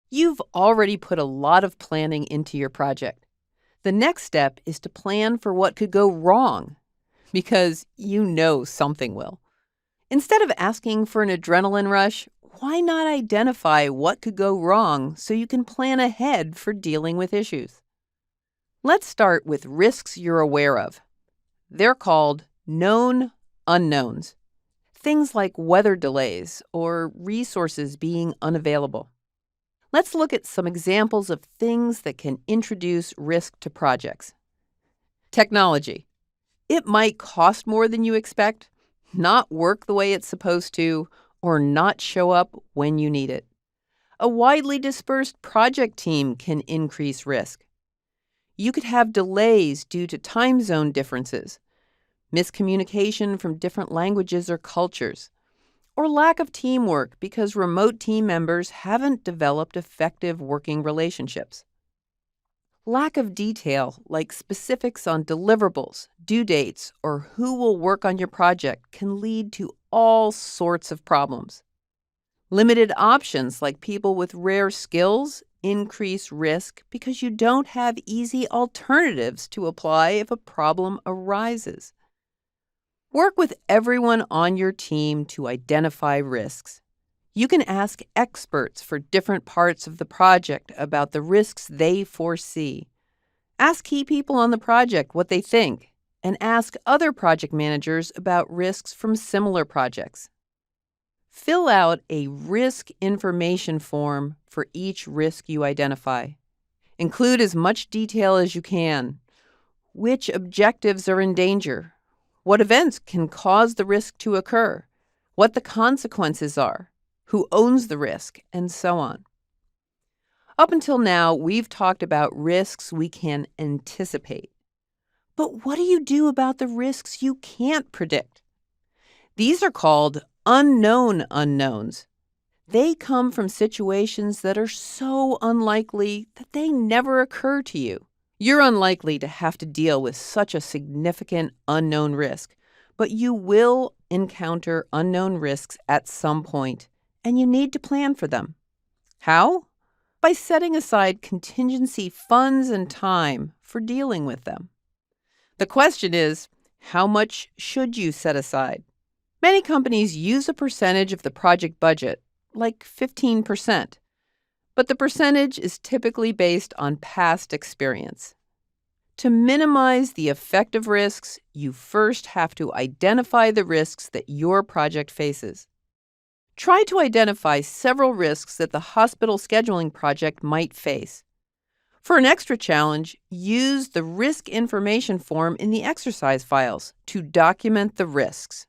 You've already put a lot of planning into your project. The next step is to plan for what could go wrong, because you know something will. Instead of asking for an adrenaline rush, why not identify what could go wrong so you can plan ahead for dealing with issues? Let's start with risks you're aware of. They're called known unknowns. Things like weather delays or resources being unavailable. Let's look at some examples of things that can introduce risk to projects. Technology. It might cost more than you expect, not work the way it's supposed to, or not show up when you need it. A widely dispersed project team can increase risk. You could have delays due to time zone differences, miscommunication from different languages or cultures, or lack of teamwork because remote team members haven't developed effective working relationships. Lack of detail, like specifics on deliverables, due dates, or who will work on your project, can lead to all sorts of problems. Limited options, like people with rare skills, increase risk because you don't have easy alternatives to apply if a problem arises. Work with everyone on your team to identify risks. You can ask experts for different parts of the project about the risks they foresee. Ask key people on the project what they think, and ask other project managers about risks from similar projects. Fill out a risk information form for each risk you identify. Include as much detail as you can. Which objectives are in danger? What events can cause the risk to occur? What the consequences are? Who owns the risk? And so on. Up until now, we've talked about risks we can anticipate. But what do you do about the risks you can't predict? These are called unknown unknowns. They come from situations that are so unlikely that they never occur to you. You're unlikely to have to deal with such a significant unknown risk, but you will encounter unknown risks at some point, and you need to plan for them. How? By setting aside contingency funds and time for dealing with them. The question is, how much should you set aside? Many companies use a percentage of the project budget, like 15%. But the percentage is typically based on past experience. To minimize the effect of risks, you first have to identify the risks that your project faces. Try to identify several risks that the hospital scheduling project might face. For an extra challenge, use the risk information form in the exercise files to document the risks.